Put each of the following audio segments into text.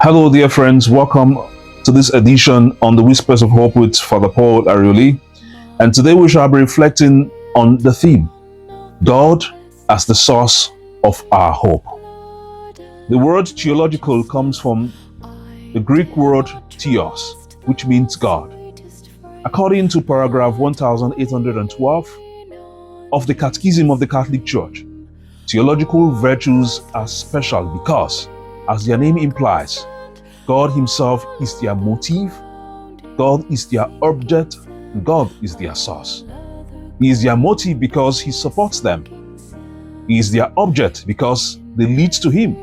Hello, dear friends. Welcome to this edition on the Whispers of Hope with Father Paul Arioli. And today we shall be reflecting on the theme, God as the source of our hope. The word theological comes from the Greek word theos, which means God. According to paragraph 1812 of the Catechism of the Catholic Church, theological virtues are special because, as their name implies, God Himself is their motive, God is their object, and God is their source. He is their motive because He supports them. He is their object because they lead to Him.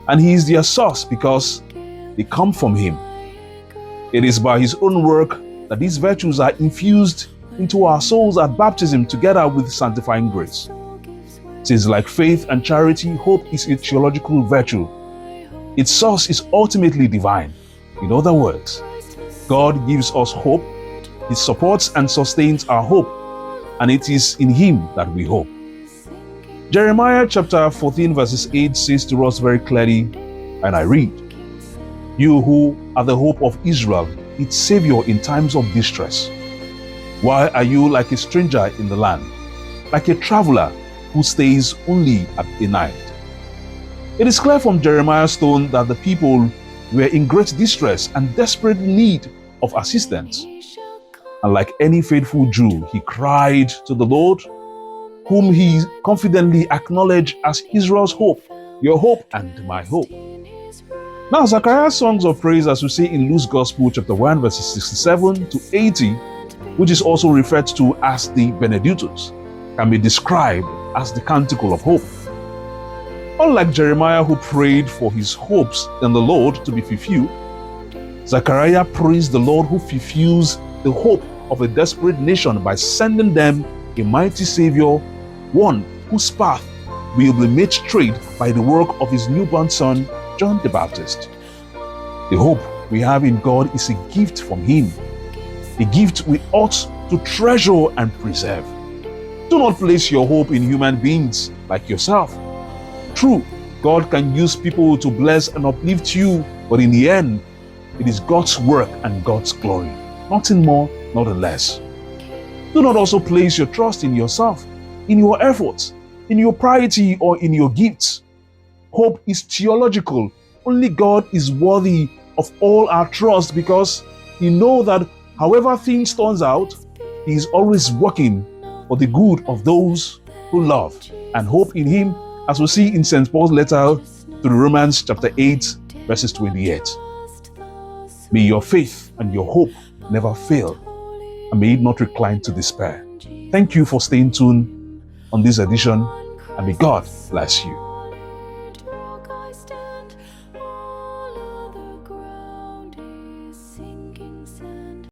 And He is their source because they come from Him. It is by His own work that these virtues are infused into our souls at baptism together with sanctifying grace. Since like faith and charity, hope is a theological virtue. Its source is ultimately divine. In other words, God gives us hope, He supports and sustains our hope, and it is in Him that we hope. Jeremiah chapter 14 verses 8 says to us very clearly, and I read, "You who are the hope of Israel, its Savior in times of distress. Why are you like a stranger in the land, like a traveler who stays only at a night?" It is clear from Jeremiah's tone that the people were in great distress and desperate need of assistance. And like any faithful Jew, he cried to the Lord, whom he confidently acknowledged as Israel's hope, your hope and my hope. Now, Zechariah's songs of praise, as we see in Luke's Gospel, chapter 1, verses 67 to 80, which is also referred to as the Benedictus, can be described as the canticle of hope. Unlike Jeremiah, who prayed for his hopes in the Lord to be fulfilled, Zechariah praised the Lord who fulfills the hope of a desperate nation by sending them a mighty Savior, one whose path will be made straight by the work of his newborn son, John the Baptist. The hope we have in God is a gift from Him, a gift we ought to treasure and preserve. Do not place your hope in human beings like yourself. True, God can use people to bless and uplift you, but in the end, it is God's work and God's glory. Nothing more, nothing less. Do not also place your trust in yourself, in your efforts, in your piety, or in your gifts. Hope is theological. Only God is worthy of all our trust because He knows that however things turns out, He is always working for the good of those who love and hope in Him, as we see in St. Paul's letter to the Romans chapter 8, verses 28. May your faith and your hope never fail, and may it not recline to despair. Thank you for staying tuned on this edition, and may God bless you.